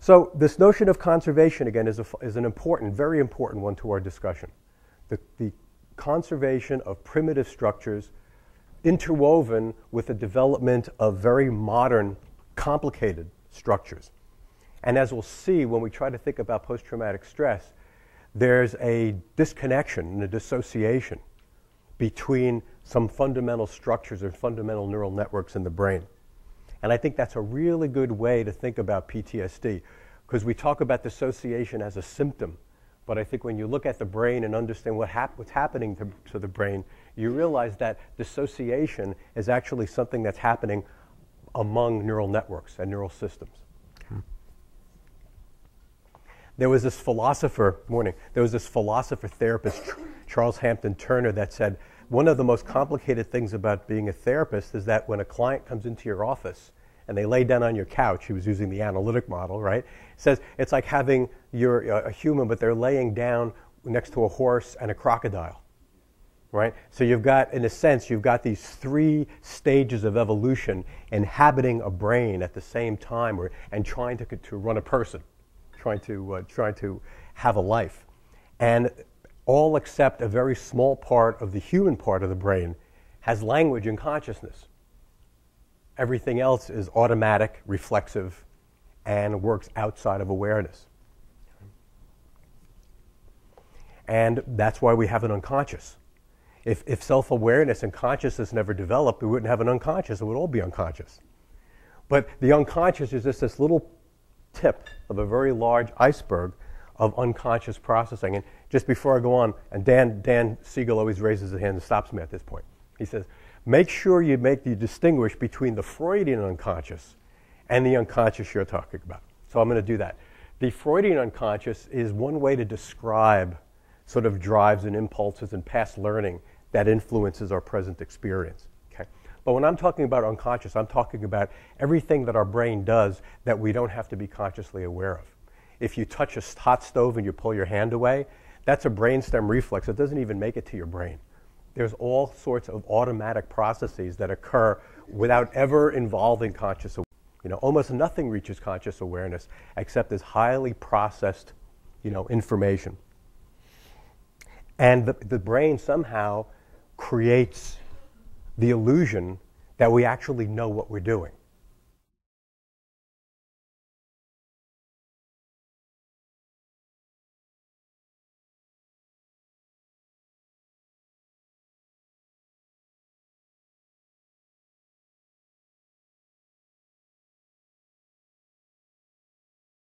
So this notion of conservation, again, is an important, very important one to our discussion. The conservation of primitive structures interwoven with the development of very modern, complicated structures. And as we'll see when we try to think about post-traumatic stress, there's a disconnection and a dissociation between some fundamental structures or fundamental neural networks in the brain. And I think that's a really good way to think about PTSD, because we talk about dissociation as a symptom, but I think when you look at the brain and understand what's happening to the brain, you realize that dissociation is actually something that's happening among neural networks and neural systems. There was this philosopher, therapist, Charles Hampton Turner, that said, one of the most complicated things about being a therapist is that when a client comes into your office and they lay down on your couch, he was using the analytic model, right? Says it's like having a human, but they're laying down next to a horse and a crocodile, right? So you've got, in a sense, you've got these three stages of evolution inhabiting a brain at the same time, and trying to run a person, trying to have a life. And all except a very small part of the human part of the brain has language and consciousness. Everything else is automatic, reflexive, and works outside of awareness. And that's why we have an unconscious. If self-awareness and consciousness never developed, we wouldn't have an unconscious. It would all be unconscious. But the unconscious is just this little tip of a very large iceberg of unconscious processing. And just before I go on, and Dan Siegel always raises his hand and stops me at this point. He says, make sure you distinguish between the Freudian unconscious and the unconscious you're talking about. So I'm going to do that. The Freudian unconscious is one way to describe sort of drives and impulses and past learning that influences our present experience. Okay? But when I'm talking about unconscious, I'm talking about everything that our brain does that we don't have to be consciously aware of. If you touch a hot stove and you pull your hand away, that's a brainstem reflex. It doesn't even make it to your brain. There's all sorts of automatic processes that occur without ever involving conscious awareness. Almost nothing reaches conscious awareness except this highly processed, information. And the brain somehow creates the illusion that we actually know what we're doing.